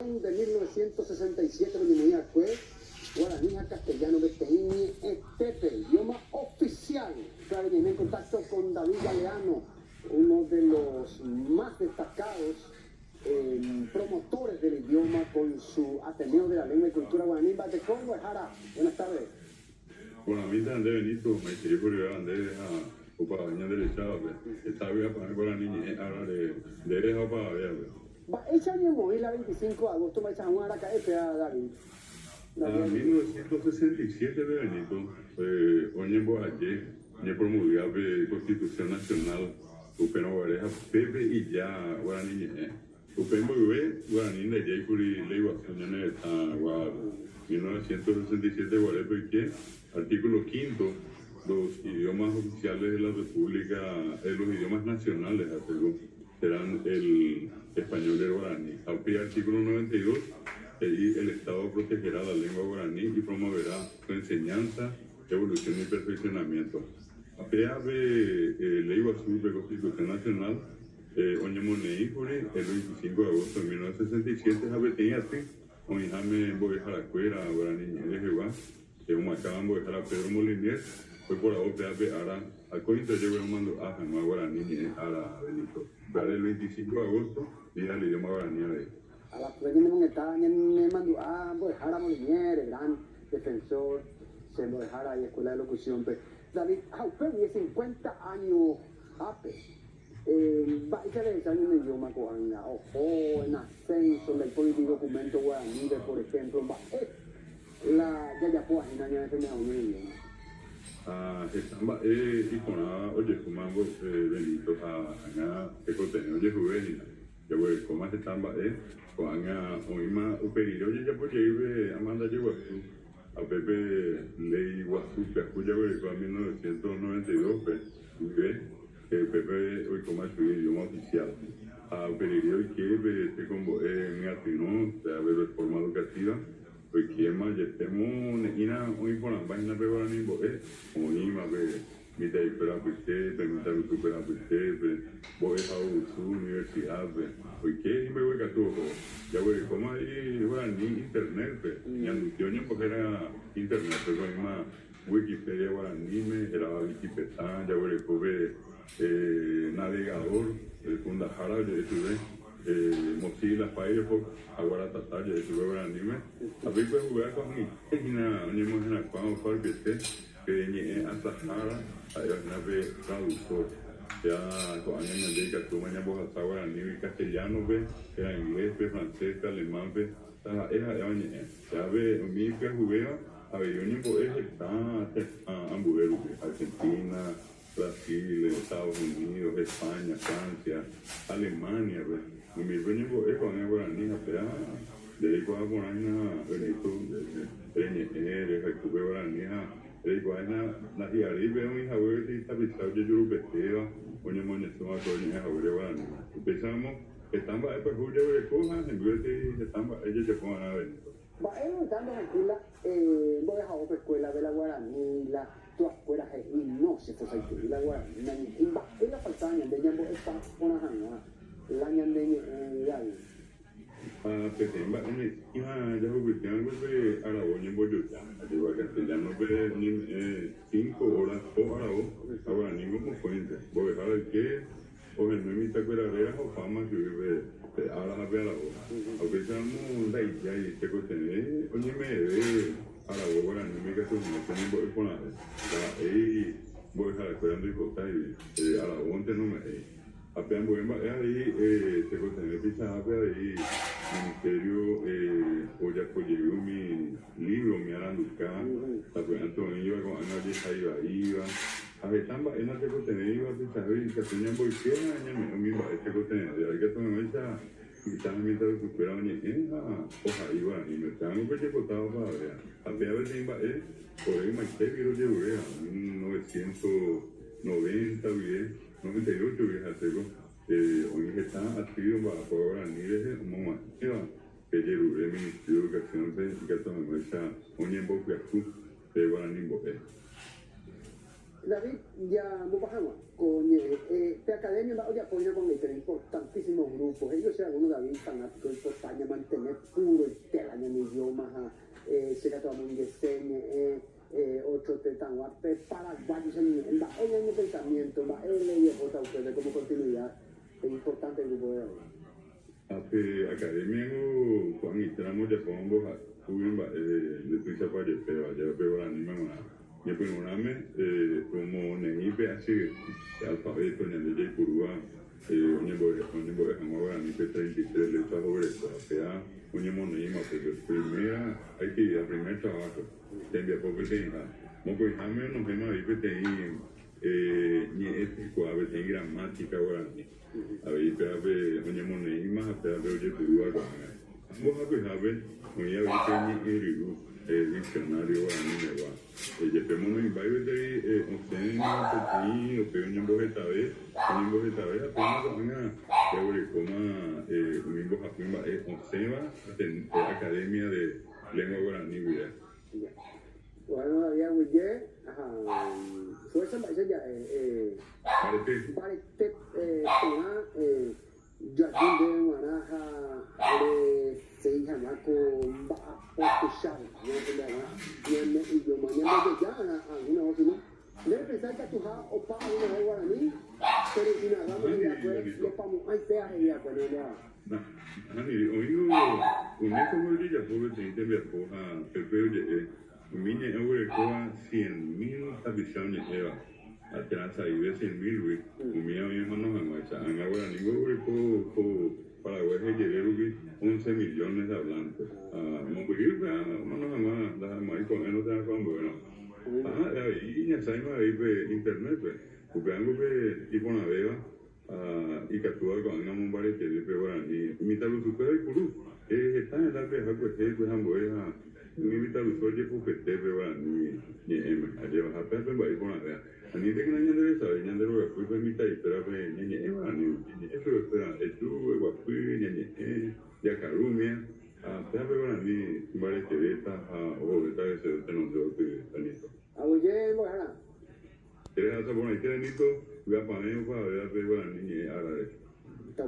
De 1967 venimos pues guaraní castellano beteñi etepe, idioma oficial. Claro, viene en contacto con David Galeano, uno de los más destacados promotores del idioma con su Ateneo de la Lengua y Cultura Guaraní de Congo, Jara. Buenas tardes. Bueno, a mí también Benito, me quería por llevar a Opa Baña derechada, estaba bien para guaraní, ahora de derecha para ver. Ella me moví la 25 de agosto, me echaron a la KF a David. En 1967 de Benito, hoy en Boaye, ya promulgaba la Constitución Nacional, Upeno Guareja, Pepe y ya Guaraní, Upembo y Guaraní de Jaipuri, Leiva, Soñane, 1967 Guarepa y que, artículo 5, los idiomas oficiales de la República, los idiomas nacionales, serán el español y el guaraní. Artículo 92, el Estado protegerá la lengua guaraní y promoverá su enseñanza, evolución y perfeccionamiento. Apeave ley azul de Constitución Nacional, Oñemoneípuri, el 25 de agosto de 1967, Jabeteñate, Oñame Boejaracuera, Guaraní de Jehová, Humacaban Boejara Pedro Molinier, fue por la OPAP Ara, al cointo llegó mando a Janua Guaraní Ara Benito. Para el 25 de agosto, día del idioma guaraní de a la que me estaba me mandó a Boejara Molinier, el gran defensor, se Boejara y Escuela de Locución. David, Jaupe, 50 años, Ape. Ya le enseñan un idioma coana, ojo, en ascenso, del político documento guaraní, por ejemplo, la Yayapoa, en año de enseñar un idioma. Estamba y con oye comango Benito a que contenido oye juvenil ya voy como estamba con oima uperido oye ya pues lleve Amanda llegó a Pepe ley guasu que acuya voy con 1992 ve que Pepe hoy como su idioma oficial a uperido y que este como mi atinó de haber reforma educativa. Pues que más ya estemos hoy por la página de Guaraní, oíma, mi te espera usted, mi te recupera usted, voy a su universidad, hoy que me voy a todo, ya voy como ahí Guaraní internet, y anunció porque era internet, pero hay más Wikipedia Guaraní, era Wikipedia, ya voy como navegador, el Fundajara, ya estuve. Mozilla, Firefox, ahora tratar de su anime. A ver, pues jugar con mi página, donde hemos en la cual fue que venía a Sahara, a una vez traductor. Ya con años de que tú mañana vos a saber anime castellano, ve, era inglés, francés, alemán, ve, ya ve, mi que jugué, a ver, yo ni puedo estar a Hamburguero, Argentina, Brasil, Estados Unidos, España, Francia, Alemania, ve. Mi sueño es con el guaraní, dedico a Guaraní, Benito, recupero Guaraní, dedico a la Hiari, veo mi jabuel y tapizado de Yurupeteva, oye, moñetón a todo el jabuel Guaraní. Empezamos, están para el julio de Cojas, en vez de están para ellos se pongan a Benito. Va dando tranquila, voy a otra escuela de la Guaraní, tu escuela y no se fue a la Guaraní, y la falta de ella, está con la jana. La ñandeña Petemba, ya jugué algo de Aragón en Boyotá, digo castellano de 5 horas o Aragón, ahora ningún fuente, voy a dejar el que, o el nuevo Itacuerarea o fama que vive ahora a Aragón, aunque estamos de ya y este costené, oye me ve Aragón, ahora no me caso, no tenemos por nada, voy a dejar esperando y costa y Aragón te no me apenas voy a ahí, se contiene pizza, ahí, ministerio, hoy apoyé mi libro, mi aranducá, la pues Antonio iba con Ana de iba, a ver, tamba, en la que contiene iba, pizza, y que tenía bolquera, año mi este contiene, de ahí que tú me echas, quizás mientras recupera, hoja iba, y me estaban un poco cotado para ver, apenas veces iba, por ahí me eché, pero llevé a 1990, 98 viajeros hoy están activos para poder venir un momento que llegó el Ministerio de Educación de Gato de Muestra hoy en Boca de Guaraní Boque. David, ya bajamos con esta academia, va a apoyar con importantísimos grupos. Ellos sean uno David fanático importante mantener puro el tela en idioma, se la toma un diseño, otro te tan guape, paraguayos en la en el pensamiento, va y vota ustedes como continuidad. Es importante el grupo de David. Hace academia con entramos ya con vos tuvimos de prisa para pero ya veo la anima ya pues una como neipe así alfabeto en el de Curva onye boy ahora ni pe 33 le está sobre sea onye moneima pero primera hay que ir a primer trabajo tendría porque tenga mo pues hame no me más ipe ni ético a veces gramática ahora ahí pe onye moneima pe oye Curva vos habe muy a veces ni diccionario ahora ni me va ya pe mono invite de onsen petit o pe onye vez apenas una coma un ingo afirma onsen academia de lengua guaraní vida Bueno, había William, fuerza paisa ya, parece una Joaquín de Maraja, se hija Marco, Portugal, no sé nada, y yo mañana ya alguna voz, ¿no? Debe pensar que tu hija o para una vez guaraní, pero si nada, vamos a ver, los pamos, hay feas y ya, pero ya. Hani, oigo, un eco muy ya pobre te interesa a Pepe Mine eure koa 100.000 habitantes lleva atrás ahí de 100.000 umia mi mano hamacha ahora ningún eure Paraguay que 11 millones de hablantes mo vivir mano hama da mai con no te con bueno ahí ya sai mai internet porque algo que tipo navega y que actúa con una mumbare que de peor y mitad lo supera y puru está en la peja pues amboya mi vital usuario porque te veo ni allá vas a pensar va a ir con la ani te que naña debe saber naña debe fui con mi tai pero ni eso espera tú guapo ni ya carumia te veo ni vale que está o está ese te no te tanito Oye, bueno, ¿quieres hacer por ahí tenito voy a poner para ver a ver ni a la está